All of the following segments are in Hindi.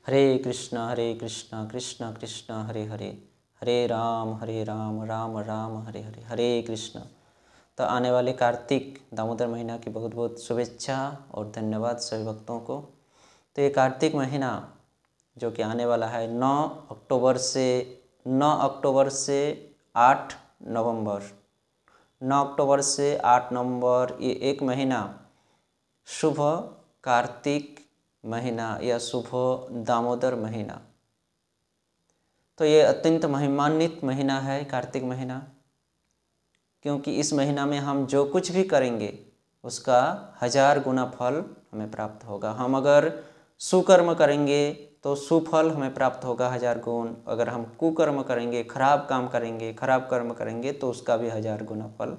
हरे कृष्णा कृष्ण कृष्ण हरे हरे, हरे राम राम राम हरे हरे, हरे कृष्ण। तो आने वाले कार्तिक दामोदर महीना की बहुत बहुत शुभेच्छा और धन्यवाद सभी भक्तों को। तो ये कार्तिक महीना जो कि आने वाला है 9 अक्टूबर से 8 नवंबर, 9 अक्टूबर से 8 नवंबर, ये एक महीना शुभ कार्तिक महीना या शुभ दामोदर महीना। तो ये अत्यंत महिमान्वित महीना है कार्तिक महीना, क्योंकि इस महीना में हम जो कुछ भी करेंगे उसका 1000 गुना फल हमें प्राप्त होगा। हम अगर सुकर्म करेंगे तो सुफल हमें प्राप्त होगा 1000 गुण, अगर हम कुकर्म करेंगे, खराब काम करेंगे, खराब कर्म करेंगे तो उसका भी 1000 गुना फल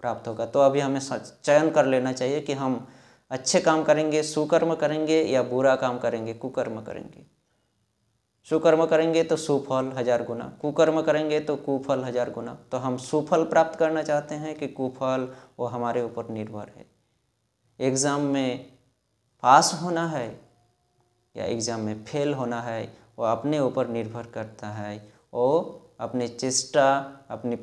प्राप्त होगा। तो अभी हमें चयन कर लेना चाहिए कि हम अच्छे काम करेंगे, सुकर्म करेंगे, या बुरा काम करेंगे, कुकर्म करेंगे। सुकर्म करेंगे तो सुफल 1000 गुना, कुकर्म करेंगे तो कुफल 1000 गुना। तो हम सुफल प्राप्त करना चाहते हैं कि कुफल, वो हमारे ऊपर निर्भर है। एग्ज़ाम में पास होना है या एग्ज़ाम में फेल होना है, वो अपने ऊपर निर्भर करता है। वो अपने चेष्टा, अपनी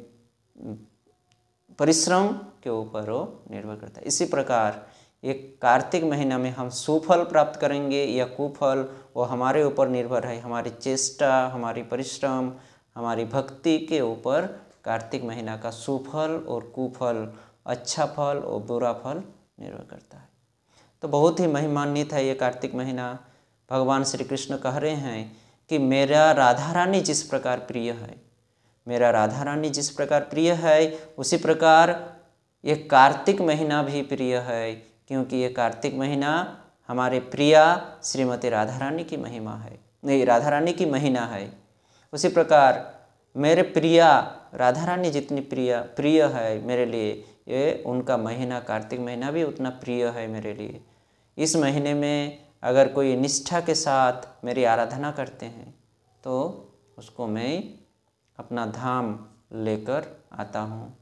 परिश्रम के ऊपर वो निर्भर करता है। इसी प्रकार एक कार्तिक महीना में हम सुफल प्राप्त करेंगे या कुफल, वो हमारे ऊपर निर्भर है। हमारी चेष्टा, हमारी परिश्रम, हमारी भक्ति के ऊपर कार्तिक महीना का सुफल और कुफल, अच्छा फल और बुरा फल निर्भर करता है। तो बहुत ही महिमान्वित है ये कार्तिक महीना। भगवान श्री कृष्ण कह रहे हैं कि मेरा राधा रानी जिस प्रकार प्रिय है, मेरा राधा रानी जिस प्रकार प्रिय है, उसी प्रकार ये कार्तिक महीना भी प्रिय है, क्योंकि ये कार्तिक महीना हमारे प्रिया श्रीमती राधा रानी की महिमा है, नहीं, राधा रानी की महीना है। उसी प्रकार मेरे प्रिया राधा रानी जितनी प्रिय है मेरे लिए, ये उनका महीना कार्तिक महीना भी उतना प्रिय है मेरे लिए। इस महीने में अगर कोई निष्ठा के साथ मेरी आराधना करते हैं तो उसको मैं अपना धाम लेकर आता हूँ।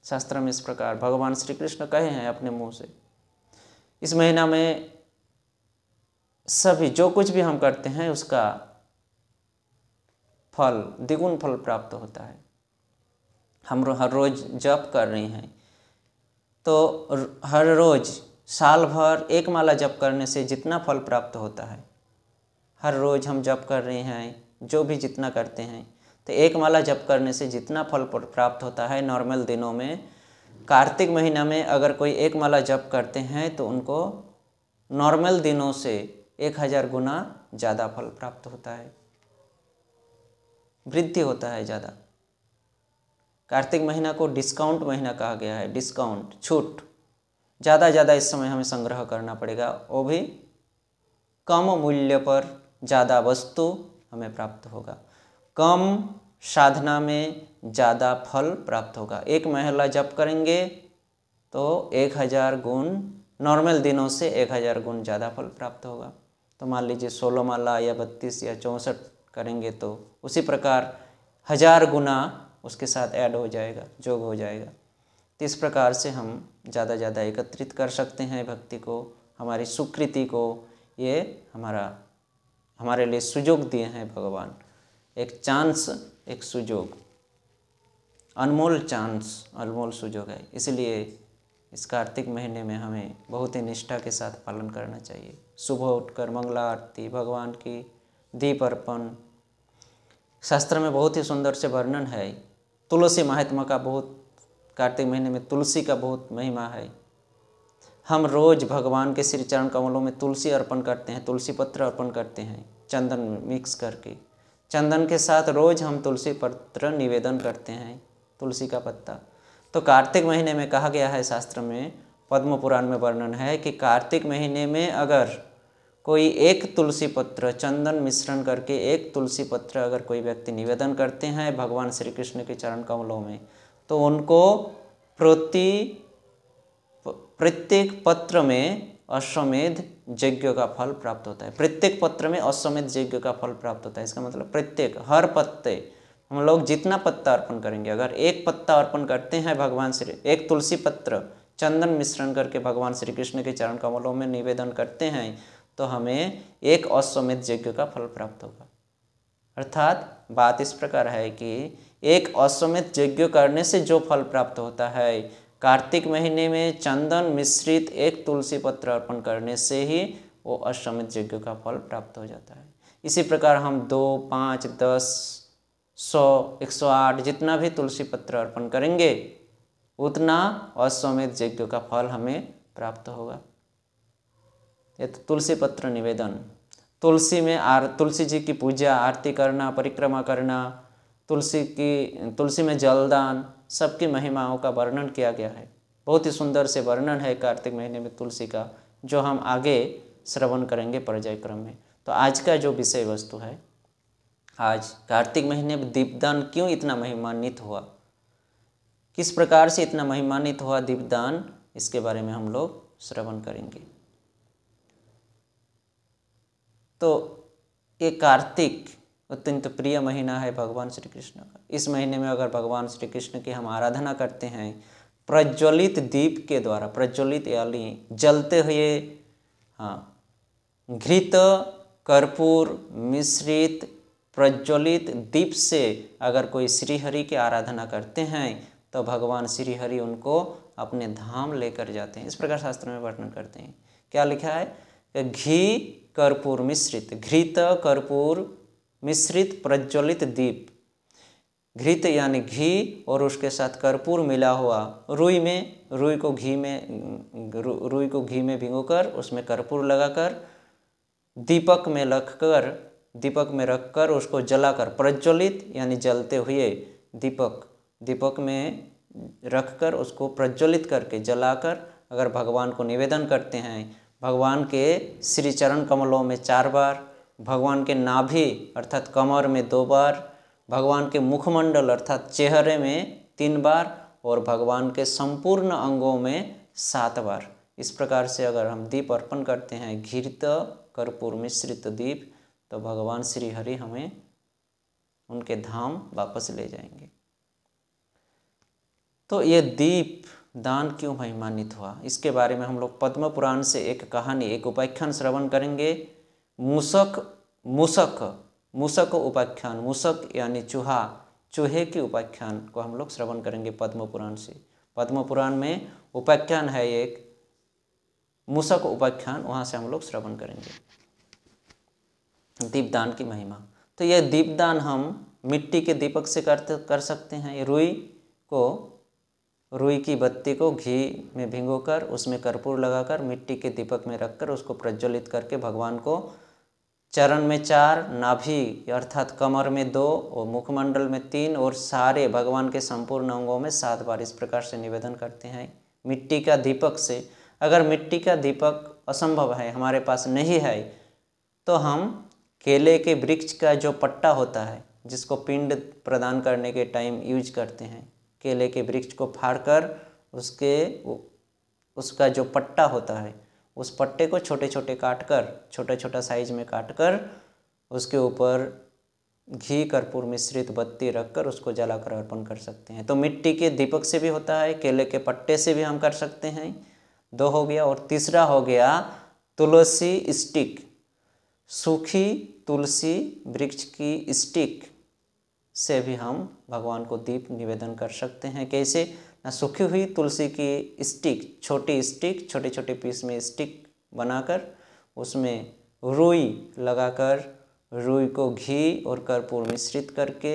शास्त्र में इस प्रकार भगवान श्री कृष्ण कहे हैं अपने मुंह से। इस महीना में सभी जो कुछ भी हम करते हैं उसका फल, द्विगुण फल प्राप्त होता है। हम हर रोज़ जप कर रहे हैं तो हर रोज़ साल भर एक माला जप करने से जितना फल प्राप्त होता है, हर रोज़ हम जप कर रहे हैं, जो भी जितना करते हैं, तो एक माला जप करने से जितना फल प्राप्त होता है नॉर्मल दिनों में, कार्तिक महीना में अगर कोई एक माला जप करते हैं तो उनको नॉर्मल दिनों से 1000 गुना ज़्यादा फल प्राप्त होता है, वृद्धि होता है ज़्यादा। कार्तिक महीना को डिस्काउंट महीना कहा गया है। डिस्काउंट, छूट, ज़्यादा इस समय हमें संग्रह करना पड़ेगा, वो भी कम मूल्य पर ज़्यादा वस्तु हमें प्राप्त होगा, कम साधना में ज़्यादा फल प्राप्त होगा। एक माला जप करेंगे तो 1000 गुण, नॉर्मल दिनों से 1000 गुण ज़्यादा फल प्राप्त होगा। तो मान लीजिए 16 माला या 32 या 64 करेंगे तो उसी प्रकार 1000 गुना उसके साथ ऐड हो जाएगा, जोग हो जाएगा। तो इस प्रकार से हम ज़्यादा एकत्रित कर सकते हैं भक्ति को, हमारी सुकृति को। ये हमारे लिए सुयोग दिए हैं भगवान, एक चांस, एक सुयोग, अनमोल चांस, अनमोल सुयोग है। इसलिए इस कार्तिक महीने में हमें बहुत ही निष्ठा के साथ पालन करना चाहिए। सुबह उठकर मंगला आरती, भगवान की दीप अर्पण। शास्त्र में बहुत ही सुंदर से वर्णन है तुलसी महात्मा का। बहुत कार्तिक महीने में तुलसी का बहुत महिमा है। हम रोज़ भगवान के श्री चरण कमलों में तुलसी अर्पण करते हैं, तुलसी पत्र अर्पण करते हैं, चंदन मिक्स करके। चंदन के साथ रोज़ हम तुलसी पत्र निवेदन करते हैं, तुलसी का पत्ता। तो कार्तिक महीने में कहा गया है, शास्त्र में, पद्म पुराण में वर्णन है कि कार्तिक महीने में अगर कोई एक तुलसी पत्र, चंदन मिश्रण करके एक तुलसी पत्र अगर कोई व्यक्ति निवेदन करते हैं भगवान श्री कृष्ण के चरण कमलों में, तो उनको प्रत्येक पत्र में अश्वमेध यज्ञ का फल प्राप्त होता है। प्रत्येक पत्र में अश्वमेध यज्ञ का फल प्राप्त होता है। इसका मतलब प्रत्येक, हर पत्ते, हम लोग जितना पत्ता अर्पण करेंगे, अगर एक पत्ता अर्पण करते हैं भगवान श्री, एक तुलसी पत्र चंदन मिश्रण करके भगवान श्री कृष्ण के चरण कमलों में निवेदन करते हैं, तो हमें एक अश्वमेध यज्ञ का फल प्राप्त होगा। अर्थात बात इस प्रकार है कि एक अश्वमेध यज्ञ करने से जो फल प्राप्त होता है, कार्तिक महीने में चंदन मिश्रित एक तुलसी पत्र अर्पण करने से ही वो अश्वमेध यज्ञ का फल प्राप्त हो जाता है। इसी प्रकार हम 2, 5, 10, 100, 108 जितना भी तुलसी पत्र अर्पण करेंगे उतना अश्वमेध यज्ञ का फल हमें प्राप्त होगा। ये तो तुलसी पत्र निवेदन, तुलसी जी की पूजा, आरती करना, परिक्रमा करना, तुलसी में जलदान, सबकी महिमाओं का वर्णन किया गया है। बहुत ही सुंदर से वर्णन है कार्तिक महीने में तुलसी का, जो हम आगे श्रवण करेंगे पर्याय क्रम में। तो आज का जो विषय वस्तु है, आज कार्तिक महीने में दीपदान क्यों इतना महिमान्वित हुआ, किस प्रकार से इतना महिमान्वित हुआ दीपदान, इसके बारे में हम लोग श्रवण करेंगे। तो ये कार्तिक अत्यंत प्रिय महीना है भगवान श्री कृष्ण का। इस महीने में अगर भगवान श्री कृष्ण की हम आराधना करते हैं प्रज्वलित दीप के द्वारा, प्रज्वलित यानी जलते हुए, घृत कर्पूर मिश्रित प्रज्वलित दीप से अगर कोई श्रीहरि की आराधना करते हैं तो भगवान श्रीहरि उनको अपने धाम लेकर जाते हैं। इस प्रकार शास्त्र में वर्णन करते हैं। क्या लिखा है कि घी कर्पूर मिश्रित, घृत कर्पूर मिश्रित प्रज्वलित दीप, घृत यानी घी और उसके साथ कर्पूर मिला हुआ, रुई को घी में भिगोकर उसमें कर्पूर लगाकर दीपक में रखकर उसको जलाकर, प्रज्वलित यानी जलते हुए दीपक में रखकर उसको प्रज्वलित करके जलाकर अगर भगवान को निवेदन करते हैं, भगवान के श्री चरण कमलों में 4 बार, भगवान के नाभि अर्थात कमर में 2 बार, भगवान के मुखमंडल अर्थात चेहरे में 3 बार और भगवान के संपूर्ण अंगों में 7 बार, इस प्रकार से अगर हम दीप अर्पण करते हैं, घृत कर्पूर मिश्रित दीप, तो भगवान श्री हरि हमें उनके धाम वापस ले जाएंगे। तो ये दीप दान क्यों महिमान्वित हुआ, इसके बारे में हम लोग पद्म पुराण से एक कहानी, एक उपाख्यान श्रवण करेंगे। मूषक उपाख्यान, मूषक यानी चूहे की उपाख्यान को हम लोग श्रवण करेंगे पद्म पुराण से। पद्म पुराण में उपाख्यान है एक मूषक उपाख्यान, वहाँ से हम लोग श्रवण करेंगे दीपदान की महिमा। तो यह दीपदान हम मिट्टी के दीपक से कर सकते हैं। रुई की बत्ती को घी में भिगोकर उसमें कर्पूर लगाकर मिट्टी के दीपक में रखकर उसको प्रज्वलित करके भगवान को चरण में 4, नाभि अर्थात कमर में 2 और मुखमंडल में 3 और सारे भगवान के संपूर्ण अंगों में 7 बार, इस प्रकार से निवेदन करते हैं मिट्टी का दीपक से। अगर मिट्टी का दीपक असंभव है, हमारे पास नहीं है, तो हम केले के वृक्ष का जो पट्टा होता है, जिसको पिंड प्रदान करने के टाइम यूज करते हैं, केले के वृक्ष को फाड़कर उसका जो पट्टा होता है, उस पट्टे को छोटा साइज में काटकर उसके ऊपर घी कर्पूर मिश्रित बत्ती रखकर उसको जलाकर अर्पण कर सकते हैं। तो मिट्टी के दीपक से भी होता है, केले के पट्टे से भी हम कर सकते हैं, 2 हो गया। और तीसरा हो गया तुलसी स्टिक, सूखी तुलसी वृक्ष की स्टिक से भी हम भगवान को दीप निवेदन कर सकते हैं। कैसे, सूखी हुई तुलसी की स्टिक, छोटे छोटे पीस में स्टिक बनाकर उसमें रुई लगाकर, रुई को घी और कर्पूर मिश्रित करके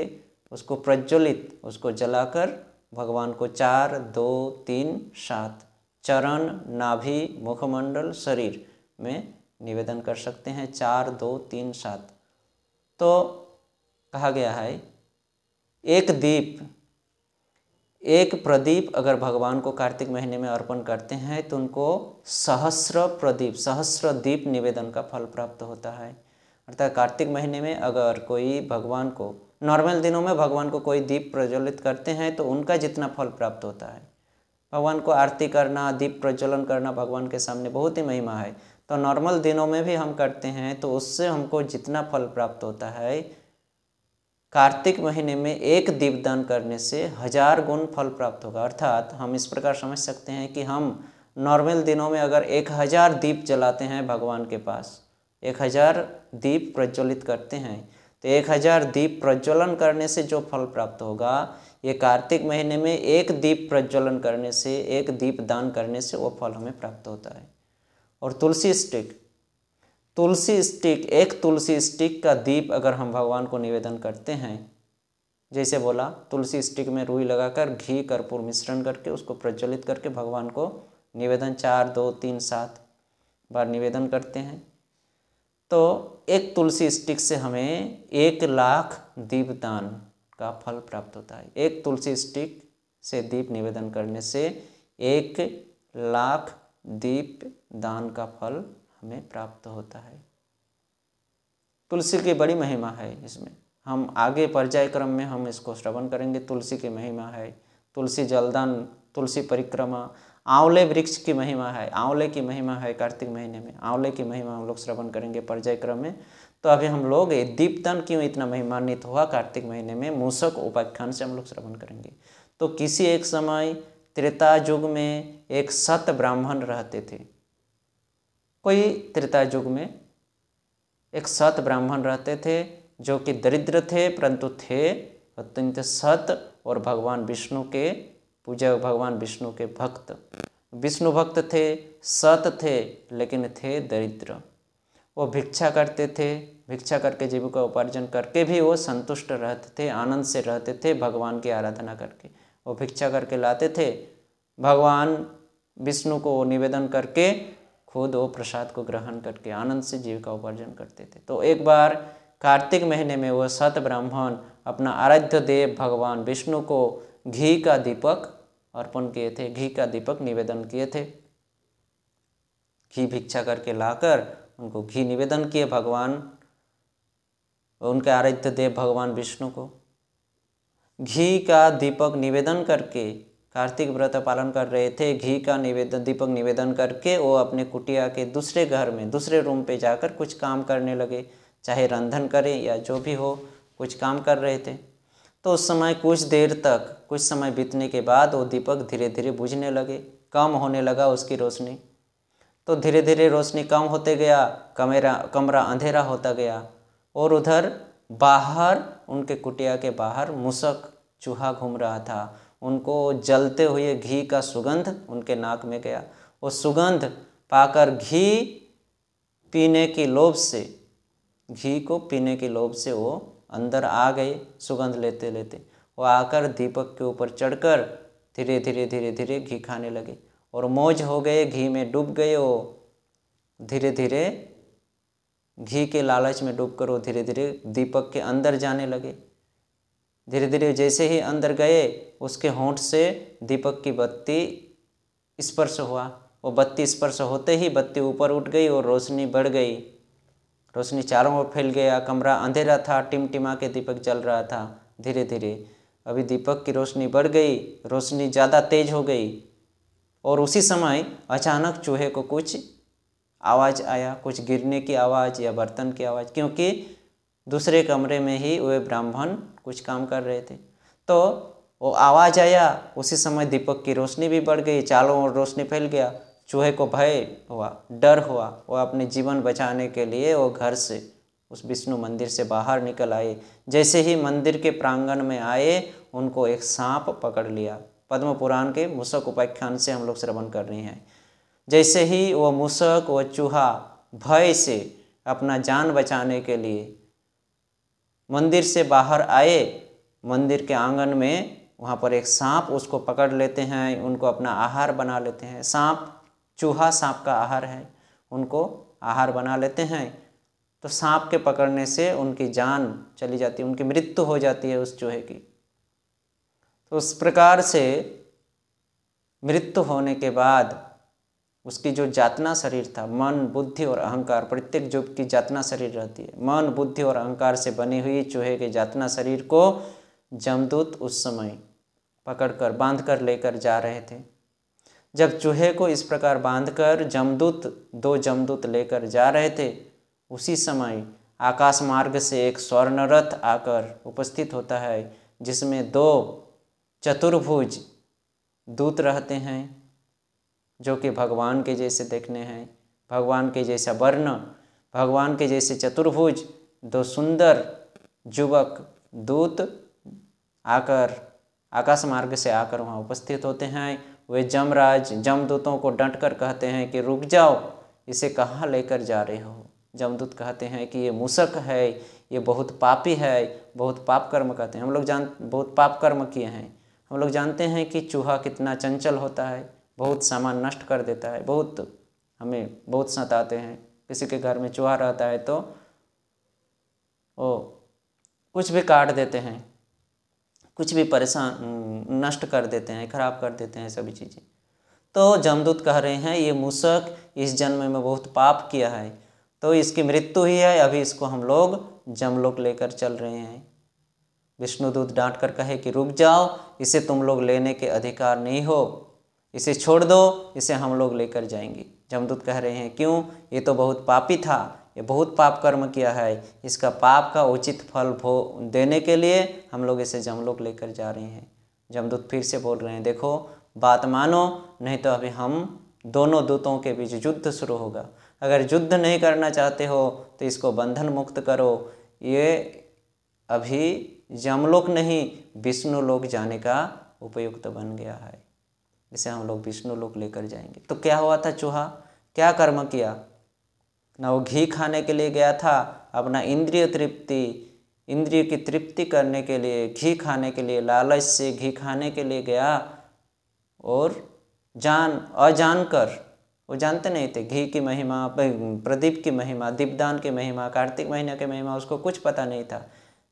उसको प्रज्वलित, उसको जलाकर भगवान को 4, 2, 3, 7 चरण, नाभि, मुखमंडल, शरीर में निवेदन कर सकते हैं। 4, 2, 3, 7। तो कहा गया है एक प्रदीप अगर भगवान को कार्तिक महीने में अर्पण करते हैं तो उनको सहस्र दीप निवेदन का फल प्राप्त होता है। अर्थात कार्तिक महीने में अगर कोई भगवान को, नॉर्मल दिनों में भगवान को कोई दीप प्रज्वलित करते हैं तो उनका जितना फल प्राप्त होता है, भगवान को आरती करना, दीप प्रज्वलन करना भगवान के सामने बहुत ही महिमा है। तो नॉर्मल दिनों में भी हम करते हैं तो उससे हमको जितना फल प्राप्त होता है, कार्तिक महीने में एक दीपदान करने से 1000 गुण फल प्राप्त होगा। अर्थात हम इस प्रकार समझ सकते हैं कि हम नॉर्मल दिनों में अगर 1000 दीप जलाते हैं भगवान के पास, 1000 दीप प्रज्वलित करते हैं। तो 1000 दीप प्रज्वलन करने से जो फल प्राप्त होगा, ये कार्तिक महीने में एक दीप प्रज्वलन करने से, एक दीप दान करने से वो फल हमें प्राप्त होता है। और तुलसी स्टिक, एक तुलसी स्टिक का दीप अगर हम भगवान को निवेदन करते हैं, जैसे बोला तुलसी स्टिक में रुई लगाकर घी कर्पूर मिश्रण करके उसको प्रज्वलित करके भगवान को निवेदन 4, 2, 3, 7 बार निवेदन करते हैं, तो एक तुलसी स्टिक से हमें 1,00,000 दीपदान का फल प्राप्त होता है। एक तुलसी स्टिक से दीप निवेदन करने से 1,00,000 दीप दान का फल हमें प्राप्त होता है। तुलसी की बड़ी महिमा है इसमें, हम आगे पर्याय क्रम में हम इसको श्रवण करेंगे। तुलसी की महिमा है, तुलसी जलदान, तुलसी परिक्रमा, आंवले वृक्ष की महिमा है, आंवले की महिमा है कार्तिक महीने में, आंवले की महिमा हम लोग श्रवण करेंगे पर्याय क्रम में। तो अभी हम लोग ये दीपदान क्यों इतना महिमान्वित हुआ कार्तिक महीने में, मूषक उपाख्यान से हम लोग श्रवण करेंगे। तो किसी एक समय त्रेता युग में एक सत ब्राह्मण रहते थे। कोई त्रेता युग में एक सत ब्राह्मण रहते थे जो कि दरिद्र थे, परंतु थे अत्यंत सत और भगवान विष्णु के पूजक, भगवान विष्णु के भक्त, विष्णु भक्त थे, सत थे, लेकिन थे दरिद्र। वो भिक्षा करते थे, भिक्षा करके जीविका उपार्जन करके भी वो संतुष्ट रहते थे, आनंद से रहते थे भगवान की आराधना करके। वो भिक्षा करके लाते थे, भगवान विष्णु को निवेदन करके खुद वो प्रसाद को ग्रहण करके आनंद से जीविका उपार्जन करते थे। तो एक बार कार्तिक महीने में वह सत ब्राह्मण अपना आराध्य देव भगवान विष्णु को घी का दीपक अर्पण किए थे, घी का दीपक निवेदन किए थे। घी भिक्षा करके लाकर उनको घी निवेदन किए भगवान, उनके आराध्य देव भगवान विष्णु को। घी का दीपक निवेदन करके कार्तिक व्रत पालन कर रहे थे, घी का दीपक निवेदन करके वो अपने कुटिया के दूसरे घर में, दूसरे रूम पे जाकर कुछ काम करने लगे, चाहे रंधन करें या जो भी हो, कुछ काम कर रहे थे। तो उस समय कुछ देर तक, कुछ समय बीतने के बाद वो दीपक धीरे धीरे बुझने लगे, कम होने लगा उसकी रोशनी। तो धीरे धीरे रोशनी कम होते गया, कमरा अंधेरा होता गया। और उधर बाहर, उनके कुटिया के बाहर मूषक चूहा घूम रहा था। उनको जलते हुए घी का सुगंध उनके नाक में गया। वो सुगंध पाकर घी पीने की लोभ से, घी को पीने की लोभ से वो अंदर आ गए। सुगंध लेते लेते वो आकर दीपक के ऊपर चढ़कर धीरे धीरे धीरे धीरे घी खाने लगे और मौज हो गए, घी में डूब गए। वो धीरे धीरे घी के लालच में डूबकर वो धीरे धीरे दीपक के अंदर जाने लगे। धीरे धीरे जैसे ही अंदर गए, उसके होंठ से दीपक की बत्ती स्पर्श हुआ। वो बत्ती स्पर्श होते ही बत्ती ऊपर उठ गई और रोशनी बढ़ गई। रोशनी चारों ओर फैल गया। कमरा अंधेरा था, टिमटिमा के दीपक जल रहा था। धीरे धीरे अभी दीपक की रोशनी बढ़ गई, रोशनी ज़्यादा तेज हो गई। और उसी समय अचानक चूहे को कुछ आवाज़ आया, कुछ गिरने की आवाज़ या बर्तन की आवाज़, क्योंकि दूसरे कमरे में ही वे ब्राह्मण कुछ काम कर रहे थे। तो वो आवाज़ आया, उसी समय दीपक की रोशनी भी बढ़ गई, चारों ओर रोशनी फैल गया। चूहे को भय हुआ, डर हुआ। वो अपने जीवन बचाने के लिए वो घर से, उस विष्णु मंदिर से बाहर निकल आए। जैसे ही मंदिर के प्रांगण में आए, उनको एक सांप पकड़ लिया। पद्म पुराण के मूषक उपाख्यान से हम लोग श्रवण कर रहे हैं। जैसे ही वो मूषक, वो चूहा भय से अपना जान बचाने के लिए मंदिर से बाहर आए, मंदिर के आंगन में वहाँ पर एक सांप उसको पकड़ लेते हैं, उनको अपना आहार बना लेते हैं। सांप, चूहा सांप का आहार है, उनको आहार बना लेते हैं। तो सांप के पकड़ने से उनकी जान चली जाती है, उनकी मृत्यु हो जाती है उस चूहे की। तो उस प्रकार से मृत्यु होने के बाद उसकी जो जातना शरीर था, मन, बुद्धि और अहंकार, प्रत्येक जीव की जातना शरीर रहती है। मन, बुद्धि और अहंकार से बनी हुई चूहे के जातना शरीर को जमदूत उस समय पकड़कर, बांधकर लेकर जा रहे थे। जब चूहे को इस प्रकार बांधकर दो जमदूत लेकर जा रहे थे, उसी समय आकाश मार्ग से एक स्वर्ण रथ आकर उपस्थित होता है, जिसमें 2 चतुर्भुज दूत रहते हैं, जो कि भगवान के जैसे देखने हैं, भगवान के जैसा वर्ण, भगवान के जैसे चतुर्भुज दो सुंदर युवक दूत आकर आकाश मार्ग से आकर वहाँ उपस्थित होते हैं। वे जमराज जमदूतों को डंट कर कहते हैं कि रुक जाओ, इसे कहाँ लेकर जा रहे हो। जमदूत कहते हैं कि ये मूषक है, ये बहुत पापी है, बहुत पाप कर्म करते हैं। बहुत पाप कर्म किए हैं। हम लोग जानते हैं कि चूहा कितना चंचल होता है, बहुत सामान नष्ट कर देता है, हमें बहुत सताते हैं। किसी के घर में चूहा रहता है तो वो कुछ भी काट देते हैं, कुछ भी परेशान नष्ट कर देते हैं, खराब कर देते हैं सभी चीज़ें। तो जमदूत कह रहे हैं ये मूषक इस जन्म में बहुत पाप किया है, तो इसकी मृत्यु ही है, अभी इसको हम लोग जमलोक लेकर चल रहे हैं। विष्णुदूत डांट कर कहे कि रुक जाओ, इसे तुम लोग लेने के अधिकार नहीं हो, इसे छोड़ दो, इसे हम लोग लेकर जाएंगे। जमदूत कह रहे हैं क्यों, ये तो बहुत पापी था, ये बहुत पाप कर्म किया है, इसका पाप का उचित फल देने के लिए हम लोग इसे जमलोक लेकर जा रहे हैं। जमदूत फिर से बोल रहे हैं देखो बात मानो, नहीं तो अभी हम दोनों दूतों के बीच युद्ध शुरू होगा। अगर युद्ध नहीं करना चाहते हो तो इसको बंधन मुक्त करो, ये अभी जमलोक नहीं विष्णु लोक जाने का उपयुक्त बन गया है, इसे हम लोग विष्णु लोक लेकर जाएंगे। तो क्या हुआ था, चूहा क्या कर्म किया ना, वो घी खाने के लिए गया था, अपना इंद्रिय की तृप्ति करने के लिए, घी खाने के लिए, लालच से घी खाने के लिए गया, और अजानकर, वो जानते नहीं थे घी की महिमा, प्रदीप की महिमा, दीपदान की महिमा, कार्तिक महीने की महिमा, उसको कुछ पता नहीं था।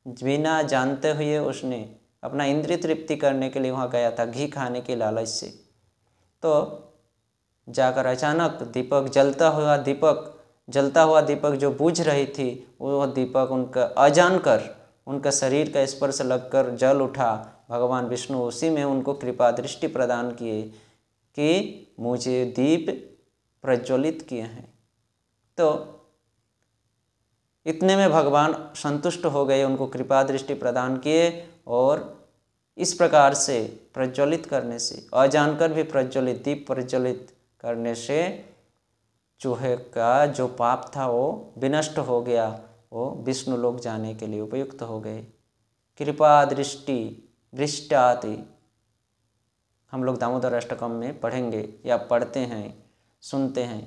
बिना जानते हुए उसने अपना इंद्रिय तृप्ति करने के लिए वहाँ गया था, घी खाने की लालच से। तो जाकर अचानक जलता हुआ दीपक जो बुझ रही थी, वो दीपक उनका अजानकर उनका शरीर का स्पर्श लगकर जल उठा। भगवान विष्णु उसी में उनको कृपा दृष्टि प्रदान किए कि मुझे दीप प्रज्वलित किए हैं। तो इतने में भगवान संतुष्ट हो गए, उनको कृपा दृष्टि प्रदान किए, और इस प्रकार से प्रज्वलित करने से, अजानकर भी प्रज्वलित, दीप प्रज्वलित करने से चूहे का जो पाप था वो विनष्ट हो गया, वो विष्णु लोक जाने के लिए उपयुक्त हो गए। कृपा दृष्टि दृष्टाति हम लोग दामोदर अष्टकम में पढ़ेंगे या पढ़ते हैं, सुनते हैं।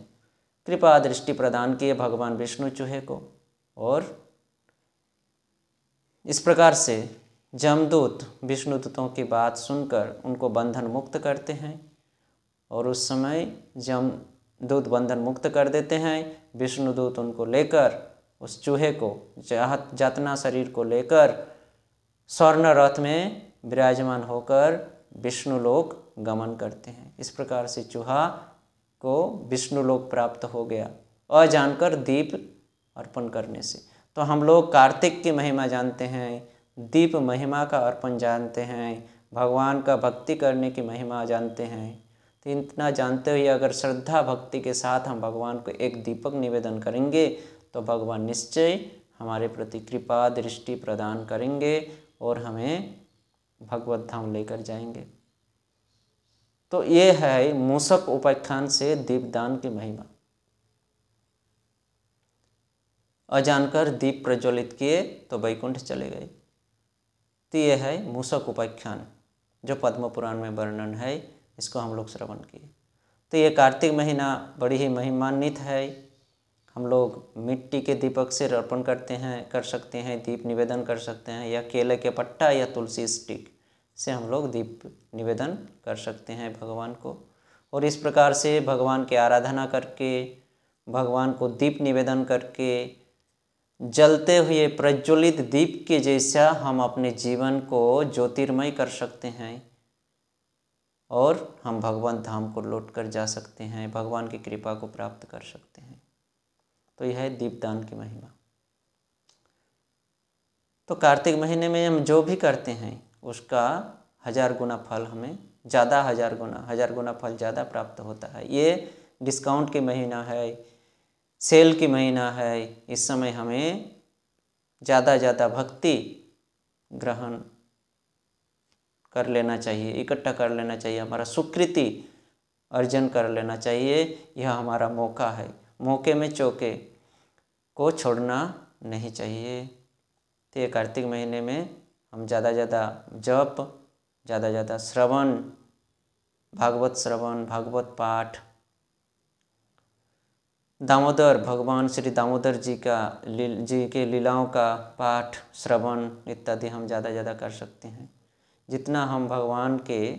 कृपा दृष्टि प्रदान किए भगवान विष्णु चूहे को, और इस प्रकार से जमदूत विष्णुदूतों की बात सुनकर उनको बंधन मुक्त करते हैं, और उस समय जमदूत बंधन मुक्त कर देते हैं। विष्णुदूत उनको लेकर, उस चूहे को जातना शरीर को लेकर स्वर्ण रथ में विराजमान होकर विष्णु लोक गमन करते हैं। इस प्रकार से चूहा को विष्णु लोक प्राप्त हो गया, अजानकर दीप अर्पण करने से। तो हम लोग कार्तिक की महिमा जानते हैं, दीप महिमा का अर्पण जानते हैं, भगवान का भक्ति करने की महिमा जानते हैं। तो इतना जानते हुए अगर श्रद्धा भक्ति के साथ हम भगवान को एक दीपक निवेदन करेंगे तो भगवान निश्चय हमारे प्रति कृपा दृष्टि प्रदान करेंगे और हमें भगवत धाम लेकर जाएंगे। तो ये है मूषक उपाख्यान से दीपदान की महिमा। अजानकर दीप प्रज्वलित किए तो वैकुंठ चले गए। तो ये है मूषक उपाख्यान जो पद्म पुराण में वर्णन है, इसको हम लोग श्रवण किए। तो ये कार्तिक महीना बड़ी ही महिमान्वित है। हम लोग मिट्टी के दीपक से अर्पण कर सकते हैं, दीप निवेदन कर सकते हैं, या केले के पत्ता या तुलसी स्टिक से हम लोग दीप निवेदन कर सकते हैं भगवान को। और इस प्रकार से भगवान की आराधना करके, भगवान को दीप निवेदन करके, जलते हुए प्रज्वलित दीप के जैसा हम अपने जीवन को ज्योतिर्मय कर सकते हैं, और हम भगवान धाम को लौट कर जा सकते हैं, भगवान की कृपा को प्राप्त कर सकते हैं। तो यह है दीपदान की महिमा। तो कार्तिक महीने में हम जो भी करते हैं उसका 1000 गुना फल हमें ज़्यादा, 1000 गुना फल ज़्यादा प्राप्त होता है। ये डिस्काउंट की महीना है, सेल की महीना है। इस समय हमें ज़्यादा भक्ति ग्रहण कर लेना चाहिए, इकट्ठा कर लेना चाहिए, हमारा सुकृति अर्जन कर लेना चाहिए। यह हमारा मौका है, मौके में चौके। को छोड़ना नहीं चाहिए। तो ये कार्तिक महीने में हम ज़्यादा जप, ज़्यादा श्रवण, भागवत पाठ, दामोदर भगवान श्री दामोदर जी के लीलाओं का पाठ, श्रवण इत्यादि हम ज़्यादा कर सकते हैं। जितना हम भगवान के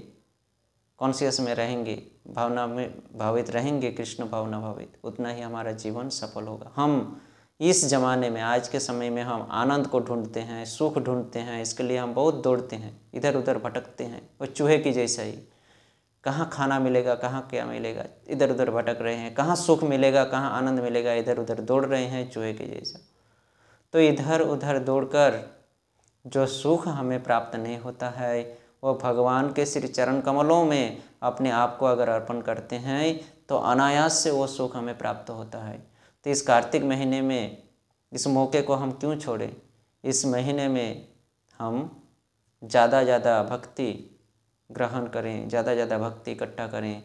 कॉन्शियस में रहेंगे, भावना में भावित रहेंगे, कृष्ण भावना भावित, उतना ही हमारा जीवन सफल होगा। हम इस ज़माने में, आज के समय में हम आनंद को ढूंढते हैं, सुख ढूंढते हैं, इसके लिए हम बहुत दौड़ते हैं, इधर उधर भटकते हैं, और चूहे की जैसा ही, कहाँ खाना मिलेगा, कहाँ क्या मिलेगा, इधर उधर भटक रहे हैं, कहाँ सुख मिलेगा, कहाँ आनंद मिलेगा, इधर उधर दौड़ रहे हैं चूहे के जैसा। तो इधर उधर दौड़कर जो सुख हमें प्राप्त नहीं होता है, वो भगवान के श्री चरण कमलों में अपने आप को अगर अर्पण करते हैं तो अनायास से वो सुख हमें प्राप्त होता है। तो इस कार्तिक महीने में इस मौके को हम क्यों छोड़ें। इस महीने में हम ज़्यादा भक्ति ग्रहण करें, ज़्यादा भक्ति इकट्ठा करें,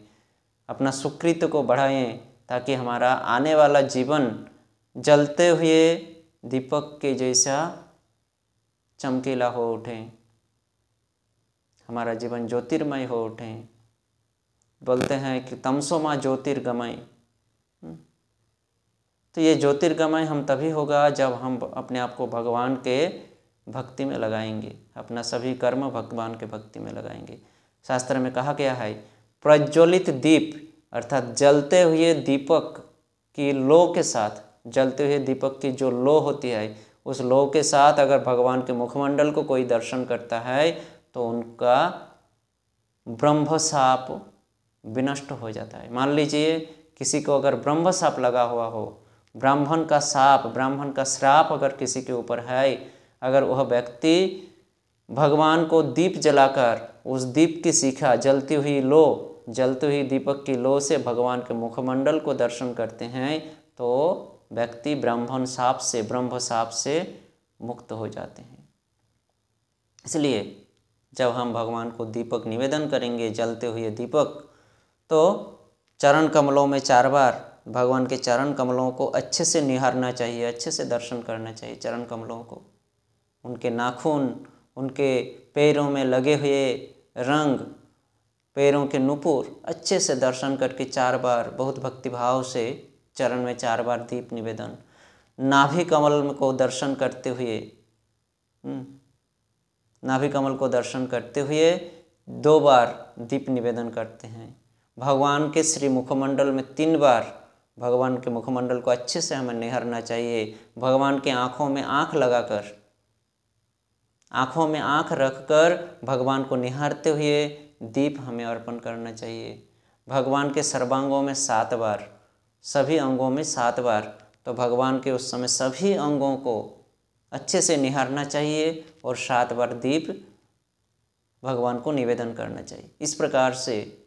अपना सुकृत को बढ़ाएं, ताकि हमारा आने वाला जीवन जलते हुए दीपक के जैसा चमकीला हो उठे, हमारा जीवन ज्योतिर्मय हो उठे। बोलते हैं कि तमसो माँ ज्योतिर्गमय। तो ये ज्योतिर्गमय हम तभी होगा जब हम अपने आप को भगवान के भक्ति में लगाएंगे, अपना सभी कर्म भगवान के भक्ति में लगाएंगे। शास्त्र में कहा गया है, प्रज्वलित दीप अर्थात जलते हुए दीपक की लो के साथ, जलते हुए दीपक की जो लो होती है, उस लो के साथ अगर भगवान के मुखमंडल को कोई दर्शन करता है तो उनका ब्रह्मशाप विनष्ट हो जाता है। मान लीजिए किसी को अगर ब्रह्मशाप लगा हुआ हो, ब्राह्मण का शाप, ब्राह्मण का श्राप अगर किसी के ऊपर है, अगर वह व्यक्ति भगवान को दीप जलाकर उस दीप की शिखा, जलती हुई दीपक की लो से भगवान के मुखमंडल को दर्शन करते हैं, तो व्यक्ति ब्रह्म शाप से मुक्त हो जाते हैं। इसलिए जब हम भगवान को दीपक निवेदन करेंगे, जलते हुए दीपक, तो चरण कमलों में 4 बार भगवान के चरण कमलों को अच्छे से निहारना चाहिए, अच्छे से दर्शन करना चाहिए चरण कमलों को। उनके नाखून, उनके पैरों में लगे हुए रंग, पैरों के नुपुर अच्छे से दर्शन करके 4 बार बहुत भक्तिभाव से चरण में 4 बार दीप निवेदन। नाभि कमल को दर्शन करते हुए, नाभि कमल को दर्शन करते हुए 2 बार दीप निवेदन करते हैं। भगवान के श्री मुखमंडल में 3 बार भगवान के मुखमंडल को अच्छे से हमें निहारना चाहिए। भगवान के आँखों में आँख लगाकर, आँखों में आँख रखकर भगवान को निहारते हुए दीप हमें अर्पण करना चाहिए। भगवान के सर्वांगों में 7 बार, सभी अंगों में 7 बार, तो भगवान के उस समय सभी अंगों को अच्छे से निहारना चाहिए और 7 बार दीप भगवान को निवेदन करना चाहिए। इस प्रकार से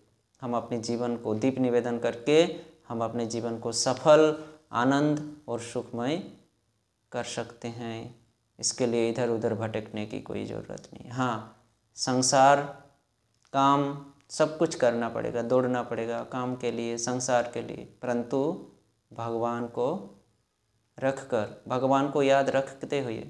हम अपने जीवन को दीप निवेदन करके हम अपने जीवन को सफल, आनंद और सुखमय कर सकते हैं। इसके लिए इधर उधर भटकने की कोई ज़रूरत नहीं। हाँ, संसार, काम सब कुछ करना पड़ेगा, दौड़ना पड़ेगा काम के लिए, संसार के लिए, परंतु भगवान को रखकर, भगवान को याद रखते हुए।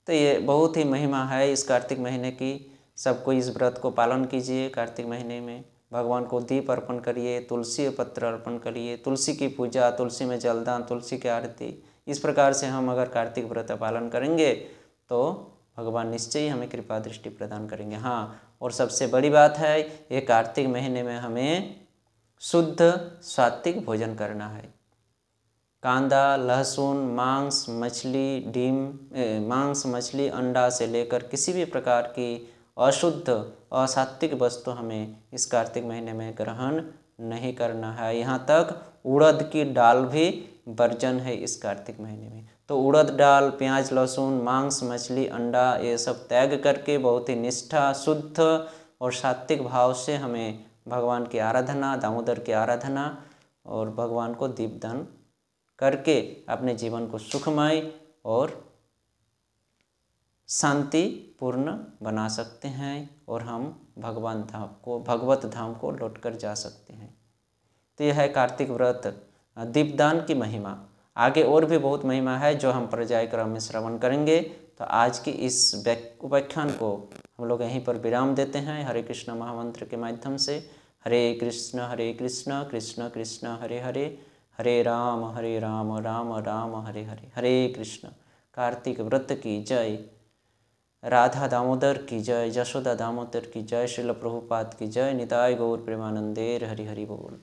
तो ये बहुत ही महिमा है इस कार्तिक महीने की। सबको इस व्रत को पालन कीजिए। कार्तिक महीने में भगवान को दीप अर्पण करिए, तुलसी पत्र अर्पण करिए, तुलसी की पूजा, तुलसी में जलदान, तुलसी की आरती। इस प्रकार से हम अगर कार्तिक व्रत पालन करेंगे तो भगवान निश्चय ही हमें कृपा दृष्टि प्रदान करेंगे। हाँ, और सबसे बड़ी बात है, ये कार्तिक महीने में हमें शुद्ध सात्विक भोजन करना है। कांदा, लहसुन, मांस, मछली, अंडा से लेकर किसी भी प्रकार की अशुद्ध, असात्विक वस्तु हमें इस कार्तिक महीने में ग्रहण नहीं करना है। यहाँ तक उड़द की दाल भी वर्जन है इस कार्तिक महीने में। तो उड़द दाल, प्याज, लहसुन, मांस, मछली, अंडा, ये सब त्याग करके बहुत ही निष्ठा, शुद्ध और सात्विक भाव से हमें भगवान की आराधना, दामोदर की आराधना और भगवान को दीपदान करके अपने जीवन को सुखमय और शांतिपूर्ण बना सकते हैं और हम भगवत धाम को लौटकर जा सकते हैं। तो यह है कार्तिक व्रत दीपदान की महिमा। आगे और भी बहुत महिमा है जो हम पर्याय क्रम में श्रवण करेंगे। तो आज की इस उपाख्यान को हम लोग यहीं पर विराम देते हैं हरे कृष्ण महामंत्र के माध्यम से। हरे कृष्ण कृष्ण कृष्ण हरे हरे, हरे राम राम राम हरे हरे। हरे कृष्ण। कार्तिक व्रत की जय, राधा दामोदर की जय, यशोदा दामोदर की जय, श्रील प्रभुपाद की जय, निताय गौर प्रेमानंदे हरि हरि बोल।